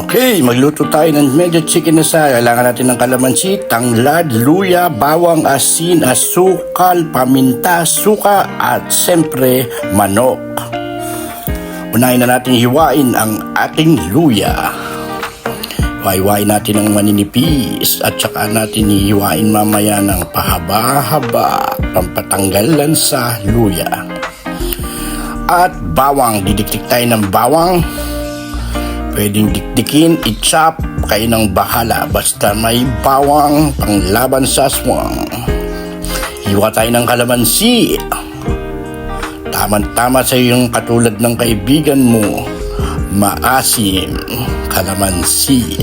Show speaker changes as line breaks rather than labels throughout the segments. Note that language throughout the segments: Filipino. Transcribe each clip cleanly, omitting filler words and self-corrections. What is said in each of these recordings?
Okay, magluto tayo ng medyo chicken na sa. Kailangan natin ng kalamansi, tanglad, luya, bawang, asin, asukal, paminta, suka, at siyempre manok. Unahin na natin hiwain ang ating luya. Hiwain natin ang maninipis at saka natin hiwain mamaya ng pahaba-haba pampatanggalan sa luya. At bawang, didiktik tayo ng bawang. Pwedeng dikdikin, i-chop, kayo ng bahala. Basta may bawang, panglaban sa aswang. Hiwa tayo ng kalamansi. Tama-tama sa yung katulad ng kaibigan mo. Maasim, kalamansi.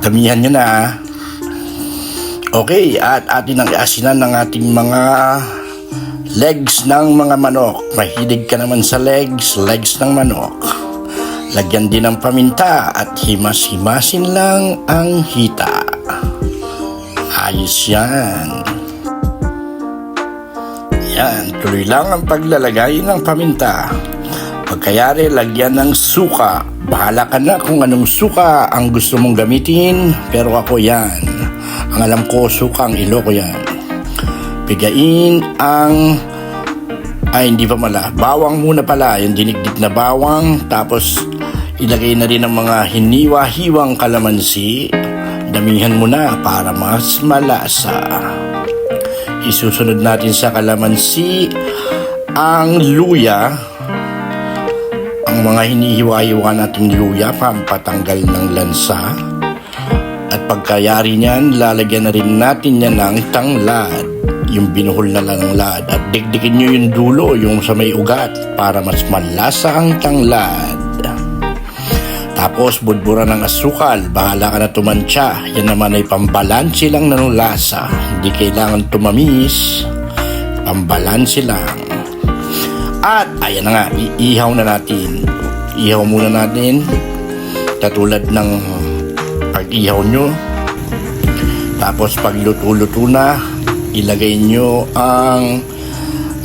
Damihan nyo na. Okay, at atin ang asinan ng ating mga legs ng mga manok. Mahilig ka naman sa legs ng manok. Lagyan din ng paminta at himas-himasin lang ang hita. Ayos yan. Yan, tuloy lang ang paglalagay ng paminta. Pagkayari, lagyan ng suka. Bahala ka na kung anong suka ang gusto mong gamitin, pero ako yan. Ang alam ko, suka ang Iloko yan. Pigain ang hindi pa mala. Bawang muna pala, yung dinigdig na bawang. Tapos ilagay na rin ang mga hiniwa-hiwang kalamansi. Damihan mo na para mas malasa. Isusunod natin sa kalamansi ang luya. Ang mga hinihiwa-hiwa nating luya pampatanggal ng lansa. At pagkayari niyan, lalagyan na rin natin yan ng tanglad. Yung binuhol na langlad. At dikdikin nyo yung dulo, yung sa may ugat, para mas malasa ang tanglad. Tapos budburan ng asukal. Bahala ka na tumantsa. Yan naman ay pambalansi lang ng lasa. Hindi kailangan tumamis. Pambalansi lang. At ayan na nga, iihaw na natin. Ihaw muna natin. Katulad ng pag-ihaw nyo. Tapos pag luto-luto na, ilagay nyo ang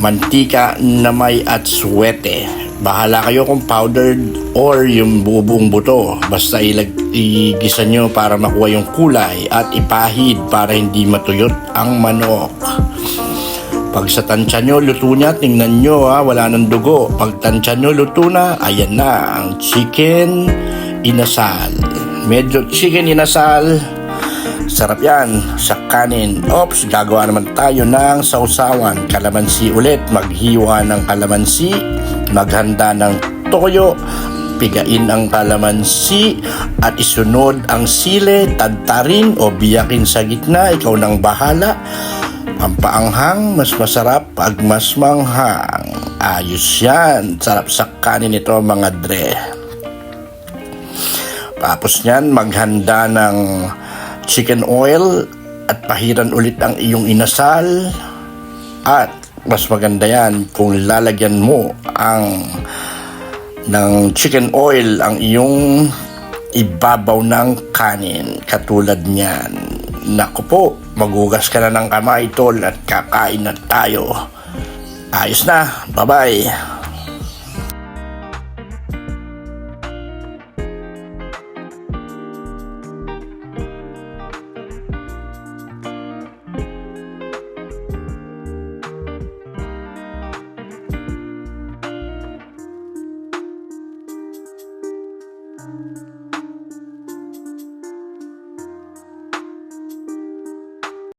mantika na may atsuete. Bahala kayo kung powdered or yung buong buto. Basta igisa nyo para makuha yung kulay at ipahid para hindi matuyot ang manok. Pag sa tansya nyo, luto niya, tingnan nyo wala nang dugo. Pag tansya nyo, luto na, ayan na ang chicken inasal. Medyo chicken inasal. Sarap yan sa kanin. Oops, gagawa naman tayo ng sausawan. Kalamansi ulit. Maghiwa ng kalamansi. Maghanda ng toyo. Pigain ang kalamansi. At isunod ang sile. Tadtarin o biyakin sa gitna. Ikaw nang bahala. Pampaanghang, mas masarap pag mas manghang. Ayos yan. Sarap sa kanin ito mga dre. Tapos yan, maghanda ng chicken oil at pahiran ulit ang iyong inasal. At mas maganda yan kung lalagyan mo ng chicken oil ang iyong ibabaw ng kanin. Katulad niyan. Naku po, magugas ka na ng kamay tol at kakain na tayo. Ayos na, bye bye.